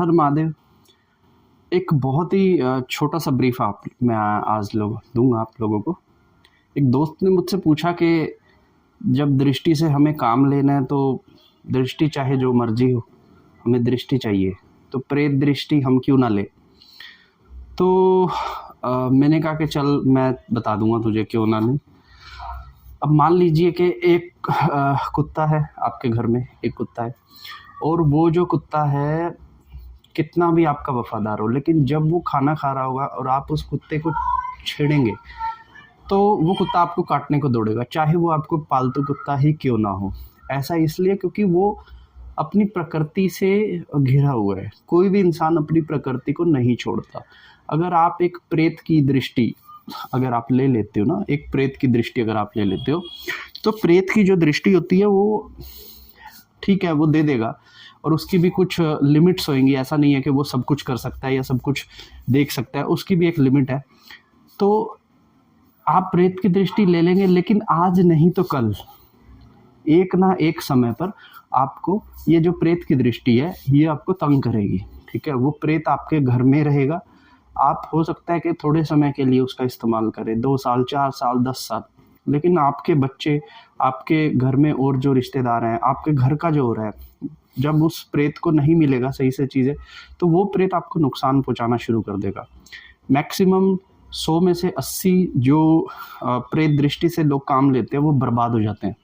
हर महादेव। एक बहुत ही छोटा सा ब्रीफ मैं आज दूंगा आप लोगों को। एक दोस्त ने मुझसे पूछा कि जब दृष्टि से हमें काम लेना है तो दृष्टि चाहे जो मर्जी हो, हमें दृष्टि चाहिए, तो प्रेत दृष्टि हम क्यों ना ले। तो मैंने कहा कि चल मैं बता दूंगा तुझे क्यों ना ले। अब मान लीजिए कि एक कुत्ता है आपके घर में, एक कुत्ता है, और वो जो कुत्ता है कितना भी आपका वफादार हो, लेकिन जब वो खाना खा रहा होगा और आप उस कुत्ते को छेड़ेंगे तो वो कुत्ता आपको काटने को दौड़ेगा, चाहे वो आपको पालतू कुत्ता ही क्यों ना हो। ऐसा इसलिए क्योंकि वो अपनी प्रकृति से घिरा हुआ है। कोई भी इंसान अपनी प्रकृति को नहीं छोड़ता। अगर आप एक प्रेत की दृष्टि अगर आप ले लेते हो ना, एक प्रेत की दृष्टि अगर आप ले लेते हो, तो प्रेत की जो दृष्टि होती है वो ठीक है, वो दे देगा, और उसकी भी कुछ लिमिट्स होंगी। ऐसा नहीं है कि वो सब कुछ कर सकता है या सब कुछ देख सकता है, उसकी भी एक लिमिट है। तो आप प्रेत की दृष्टि ले लेंगे, लेकिन आज नहीं तो कल एक ना एक समय पर आपको ये जो प्रेत की दृष्टि है ये आपको तंग करेगी। ठीक है, वो प्रेत आपके घर में रहेगा। आप हो सकता है कि थोड़े समय के लिए उसका इस्तेमाल करें, 2 साल, 4 साल, 10 साल, लेकिन आपके बच्चे, आपके घर में और जो रिश्तेदार हैं, आपके घर का जो हो रहा है, जब उस प्रेत को नहीं मिलेगा सही से चीज़ें, तो वो प्रेत आपको नुकसान पहुंचाना शुरू कर देगा। मैक्सिमम 100 में से 80 जो प्रेत दृष्टि से लोग काम लेते हैं वो बर्बाद हो जाते हैं।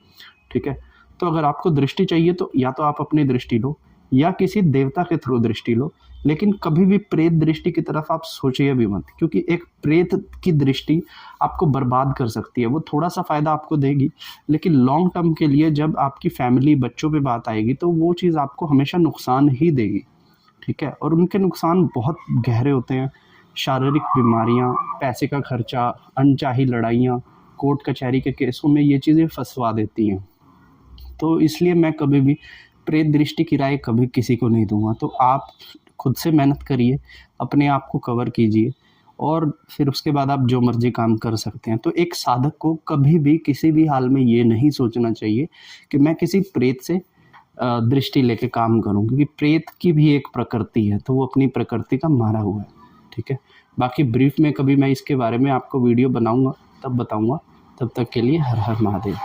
ठीक है, तो अगर आपको दृष्टि चाहिए तो या तो आप अपनी दृष्टि लो या किसी देवता के थ्रू दृष्टि लो, लेकिन कभी भी प्रेत दृष्टि की तरफ आप सोचिए भी मत, क्योंकि एक प्रेत की दृष्टि आपको बर्बाद कर सकती है। वो थोड़ा सा फ़ायदा आपको देगी, लेकिन लॉन्ग टर्म के लिए जब आपकी फैमिली, बच्चों पे बात आएगी तो वो चीज़ आपको हमेशा नुकसान ही देगी। ठीक है, और उनके नुकसान बहुत गहरे होते हैं। शारीरिक बीमारियाँ, पैसे का खर्चा, अनचाही लड़ाइयाँ, कोर्ट कचहरी के केसों में ये चीज़ें फंसवा देती हैं। तो इसलिए मैं कभी भी प्रेत दृष्टि की राय कभी किसी को नहीं दूंगा। तो आप खुद से मेहनत करिए, अपने आप को कवर कीजिए, और फिर उसके बाद आप जो मर्जी काम कर सकते हैं। तो एक साधक को कभी भी किसी भी हाल में ये नहीं सोचना चाहिए कि मैं किसी प्रेत से दृष्टि लेके काम करूं, क्योंकि प्रेत की भी एक प्रकृति है, तो वो अपनी प्रकृति का मारा हुआ है। ठीक है, बाकी ब्रीफ में कभी मैं इसके बारे में आपको वीडियो बनाऊंगा तब बताऊंगा। तब तक के लिए हर हर महादेव।